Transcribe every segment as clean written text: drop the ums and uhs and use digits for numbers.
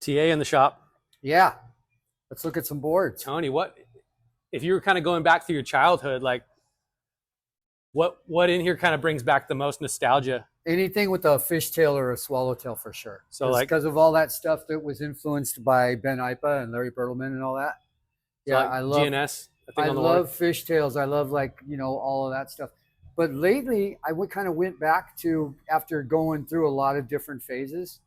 TA in the shop. Yeah, let's look at some boards. Tony, what if you were kind of going back through your childhood? Like, what in here kind of brings back the most nostalgia? Anything with a fishtail or a swallowtail for sure. So like, because of all that stuff that was influenced by Ben Ipa and Larry Bertelman and all that. so Yeah, like I love GNS. I love fishtails. I love all of that stuff. But lately, I kind of went back to after going through a lot of different phases,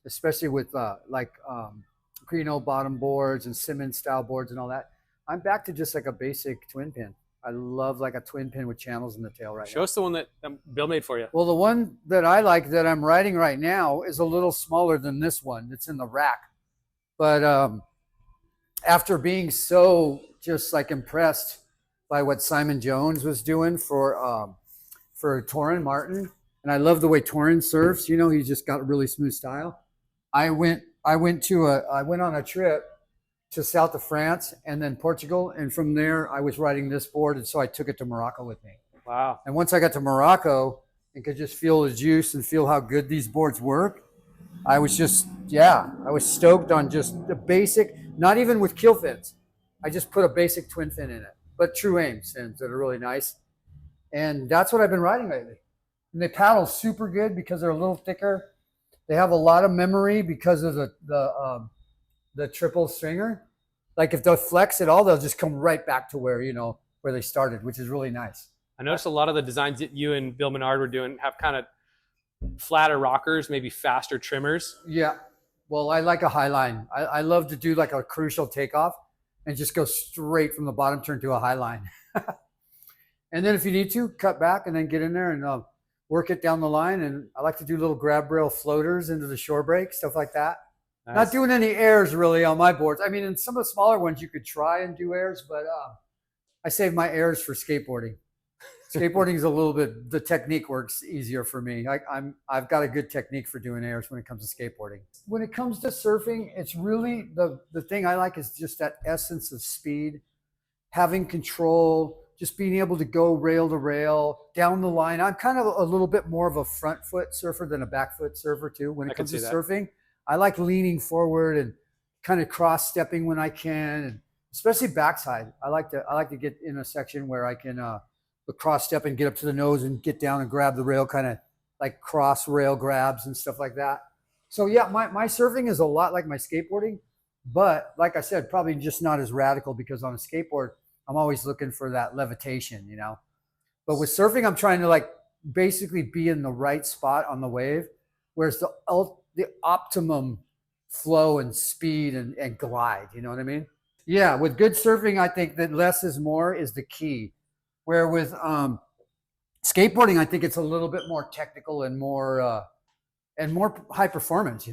especially with Crino bottom boards and Simmons style boards and all that. I'm back to just like a basic twin pin. I love like a twin pin with channels in the tail right now. Show us the one that Bill made for you. Well, the one that I like that I'm riding right now is a little smaller than this one. It's in the rack. But after being so just like impressed by what Simon Jones was doing for Torrin Martin, and I love the way Torrin surfs. You know, he's just got a really smooth style. I went on a trip to south of France and then Portugal, and from there I was riding this board, and so I took it to Morocco with me. Wow! And once I got to Morocco and could just feel the juice and feel how good these boards work, I was stoked on just the basic, not even with kill fins. I just put a basic twin fin in it, but true aim fins that are really nice. And that's what I've been riding lately. And they paddle super good because they're a little thicker. They have a lot of memory because of the triple stringer. Like if they'll flex at all, they'll just come right back to where they started, which is really nice. I noticed a lot of the designs that you and Bill Menard were doing have kind of flatter rockers, maybe faster trimmers. Yeah. Well, I like a high line. I love to do like a crucial takeoff and just go straight from the bottom turn to a high line. And then if you need to, cut back and then get in there and work it down the line. And I like to do little grab rail floaters into the shore break, stuff like that. Nice. Not doing any airs really on my boards. I mean, in some of the smaller ones, you could try and do airs, but I save my airs for skateboarding. Skateboarding is a little bit, the technique works easier for me. I've got a good technique for doing airs when it comes to skateboarding. When it comes to surfing, it's really the thing I like is just that essence of speed, having control, just being able to go rail to rail down the line. I'm kind of a little bit more of a front foot surfer than a back foot surfer too. When it comes to surfing, I like leaning forward and kind of cross stepping when I can, and especially backside. I like to get in a section where I can cross step and get up to the nose and get down and grab the rail, kind of like cross rail grabs and stuff like that. So yeah, my surfing is a lot like my skateboarding, but like I said, probably just not as radical because on a skateboard, I'm always looking for that levitation, But with surfing, I'm trying to like basically be in the right spot on the wave, whereas the optimum flow and speed and glide, you know what I mean? Yeah, with good surfing, I think that less is more is the key. Where with skateboarding, I think it's a little bit more technical and more high performance,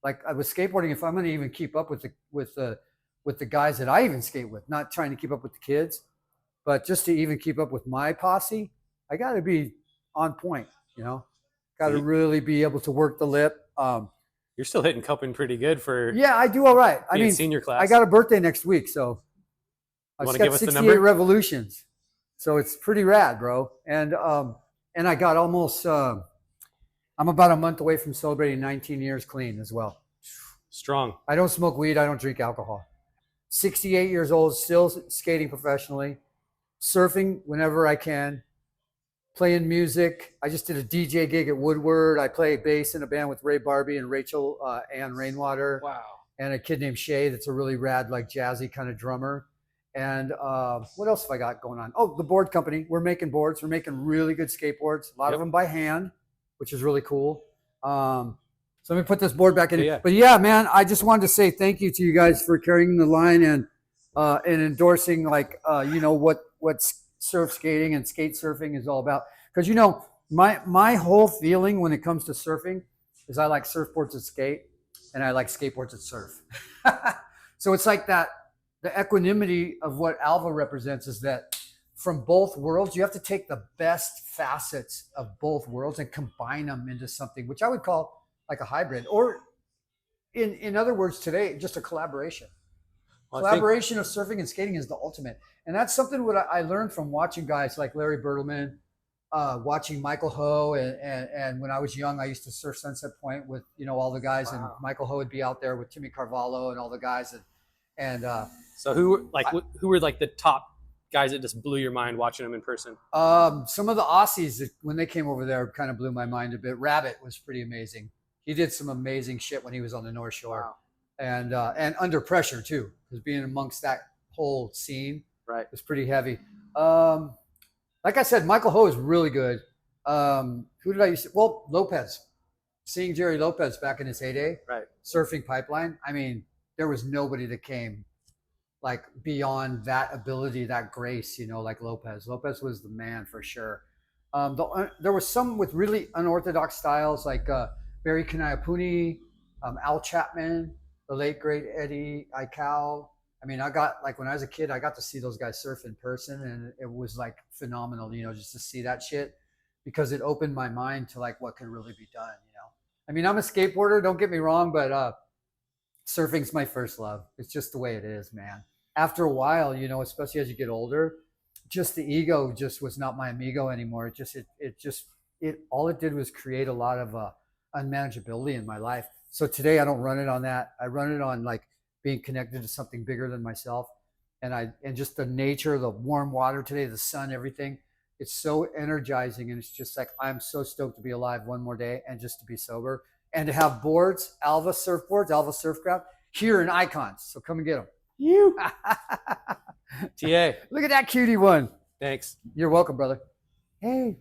Like with skateboarding, if I'm going to even keep up with the guys that I even skate with, not trying to keep up with the kids, but just to even keep up with my posse, I got to be on point, Got to really be able to work the lip. You're still hitting cupping pretty good for. Yeah, I do all right. I mean, senior class. I got a birthday next week, so I've got 68 revolutions. So it's pretty rad, bro. And I got almost. I'm about a month away from celebrating 19 years clean as well. Strong. I don't smoke weed. I don't drink alcohol. 68 years old, still skating professionally, surfing whenever I can, playing music. I just did a DJ gig at Woodward. I play bass in a band with Ray Barbie and Rachel Ann Rainwater. Wow. And a kid named Shay that's a really rad, like jazzy kind of drummer. And what else have I got going on? Oh, the board company. We're making boards. We're making really good skateboards. A lot of them by hand, which is really cool. So let me put this board back in. Yeah. But yeah, man, I just wanted to say thank you to you guys for carrying the line and endorsing what surf skating and skate surfing is all about. Because my whole feeling when it comes to surfing is I like surfboards that skate and I like skateboards that surf. So it's like that. The equanimity of what Alva represents is that from both worlds, you have to take the best facets of both worlds and combine them into something, which I would call like a hybrid, or in other words today, just a collaboration. Collaboration of surfing and skating is the ultimate. And that's something what I learned from watching guys like Larry Bertelman, watching Michael Ho, and when I was young, I used to surf Sunset Point with all the guys, and Michael Ho would be out there with Timmy Carvalho and all the guys, and So who were like the top guys that just blew your mind watching them in person? some of the Aussies when they came over there kind of blew my mind a bit. Rabbit was pretty amazing. He did some amazing shit when he was on the North Shore, and under pressure too, because being amongst that whole scene was pretty heavy. Like I said, Michael Ho is really good. Who did I used to? Well, Lopez. Seeing Jerry Lopez back in his heyday, surfing Pipeline. I mean, there was nobody that came like beyond that ability, that grace, like Lopez. Lopez was the man for sure. There was some with really unorthodox styles, like Barry Kanayapuni, Al Chapman, the late great Eddie Aikau. I mean, I got like when I was a kid, I got to see those guys surf in person, and it was like phenomenal, just to see that shit, because it opened my mind to like what could really be done. I mean, I'm a skateboarder, don't get me wrong, but surfing's my first love. It's just the way it is, man. After a while, especially as you get older, just the ego just was not my amigo anymore. It all it did was create a lot of unmanageability in my life. So today I don't run it on that. I run it on like being connected to something bigger than myself, and just the nature, the warm water today, the sun, everything. It's so energizing, and it's just like I'm so stoked to be alive one more day and just to be sober and to have boards, Alva surfboards, Alva Surfcraft here in Icons. So come and get them. You, TA. Look at that cutie one. Thanks. You're welcome, brother. Hey.